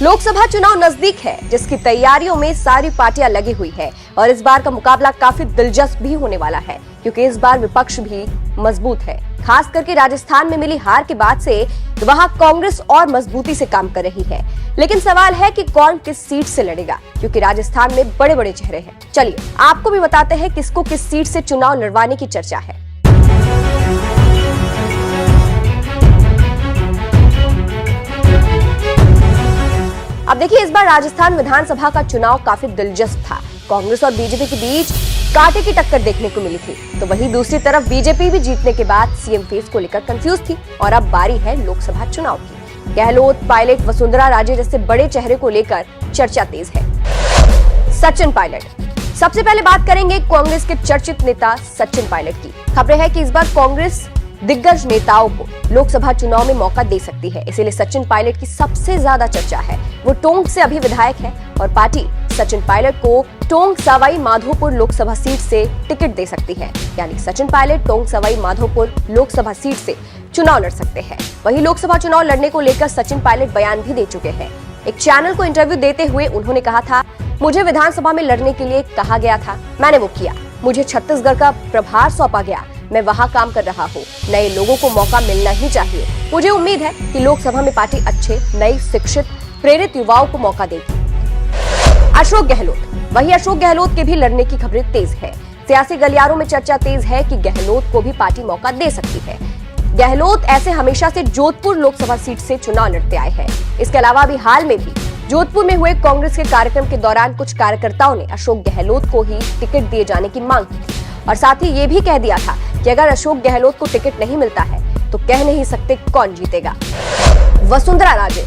लोकसभा चुनाव नजदीक है, जिसकी तैयारियों में सारी पार्टियां लगी हुई है और इस बार का मुकाबला काफी दिलचस्प भी होने वाला है, क्योंकि इस बार विपक्ष भी मजबूत है। खास करके राजस्थान में मिली हार के बाद से वहां कांग्रेस और मजबूती से काम कर रही है। लेकिन सवाल है कि कौन किस सीट से लड़ेगा, क्योंकि राजस्थान में बड़े बड़े चेहरे हैं। चलिए आपको भी बताते हैं किसको किस सीट से चुनाव लड़वाने की चर्चा है। अब देखिए, इस बार राजस्थान विधानसभा का चुनाव काफी दिलचस्प था। कांग्रेस और बीजेपी के बीच कांटे की टक्कर देखने को मिली थी, तो वहीं दूसरी तरफ बीजेपी भी जीतने के बाद सीएम फेस को लेकर कंफ्यूज थी। और अब बारी है लोकसभा चुनाव की। गहलोत, पायलट, वसुंधरा राजे जैसे बड़े चेहरे को लेकर चर्चा तेज है। सचिन पायलट, सबसे पहले बात करेंगे कांग्रेस के चर्चित नेता सचिन पायलट की। खबरें हैं कि इस बार कांग्रेस दिग्गज नेताओं को लोकसभा चुनाव में मौका दे सकती है, इसीलिए सचिन पायलट की सबसे ज्यादा चर्चा है। वो टोंक से अभी विधायक है और पार्टी सचिन पायलट को टोंक सवाई माधोपुर लोकसभा सीट से टिकट दे सकती है। यानी सचिन पायलट टोंक सवाई माधोपुर लोकसभा सीट से चुनाव लड़ सकते हैं। वहीं लोकसभा चुनाव लड़ने को लेकर सचिन पायलट बयान भी दे चुके हैं। एक चैनल को इंटरव्यू देते हुए उन्होंने कहा था, मुझे विधानसभा में लड़ने के लिए कहा गया था, मैंने वो किया। मुझे छत्तीसगढ़ का प्रभार सौंपा गया, मैं वहां काम कर रहा हूँ। नए लोगों को मौका मिलना ही चाहिए। मुझे उम्मीद है कि लोकसभा में पार्टी अच्छे, नए, शिक्षित, प्रेरित युवाओं को मौका देगी। अशोक गहलोत, वही अशोक गहलोत के भी लड़ने की खबरें तेज है। सियासी गलियारों में चर्चा तेज है कि गहलोत को भी पार्टी मौका दे सकती है। गहलोत ऐसे हमेशा से जोधपुर लोकसभा सीट से चुनाव लड़ते आए हैं। इसके अलावा भी हाल में भी जोधपुर में हुए कांग्रेस के कार्यक्रम के दौरान कुछ कार्यकर्ताओं ने अशोक गहलोत को ही टिकट दिए जाने की मांग की थी और साथ ही ये भी कह दिया था कि अगर अशोक गहलोत को टिकट नहीं मिलता है तो कह नहीं सकते कौन जीतेगा। वसुंधरा राजे,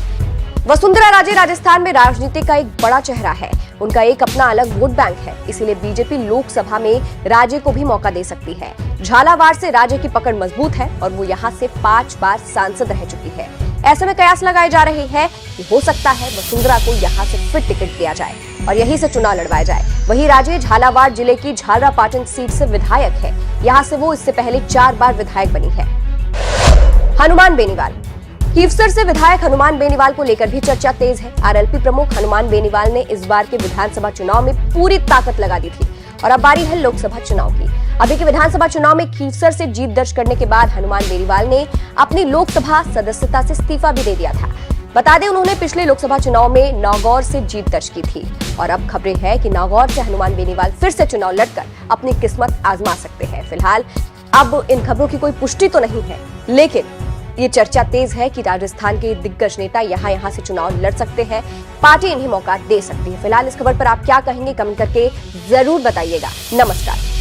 वसुंधरा राजे राजस्थान में राजनीति का एक बड़ा चेहरा है। उनका एक अपना अलग वोट बैंक है, इसीलिए बीजेपी लोकसभा में राजे को भी मौका दे सकती है। झालावाड़ से राजे की पकड़ मजबूत है और वो यहाँ से 5 बार सांसद रह चुकी है। ऐसे में कयास लगाए जा रहे हैं कि हो सकता है वसुंधरा को यहाँ से फिर टिकट दिया जाए और यहीं से चुनाव लड़वाया जाए। वहीं राजे झालावाड़ जिले की झालरापाटन सीट से विधायक है। यहाँ से वो इससे पहले 4 बार विधायक बनी है। हनुमान बेनीवाल, कीवसर से विधायक हनुमान बेनीवाल को लेकर भी चर्चा तेज है। आरएलपी प्रमुख हनुमान बेनीवाल ने इस बार के विधानसभा चुनाव में पूरी ताकत लगा दी थी और अब बारी है लोकसभा चुनाव की। अभी के विधानसभा चुनाव में कीवसर से जीत दर्ज करने के बाद हनुमान बेनीवाल ने अपनी लोकसभा सदस्यता से इस्तीफा भी दे दिया था। बता दें, उन्होंने पिछले लोकसभा चुनाव में नागौर से जीत दर्ज की थी और अब खबरें हैं कि नागौर से हनुमान बेनीवाल फिर से चुनाव लड़कर अपनी किस्मत आजमा सकते हैं। फिलहाल अब इन खबरों की कोई पुष्टि तो नहीं है, लेकिन ये चर्चा तेज है कि राजस्थान के दिग्गज नेता यहाँ से चुनाव लड़ सकते हैं। पार्टी इन्हें मौका दे सकती है। फिलहाल इस खबर पर आप क्या कहेंगे, कमेंट करके जरूर बताइएगा। नमस्कार।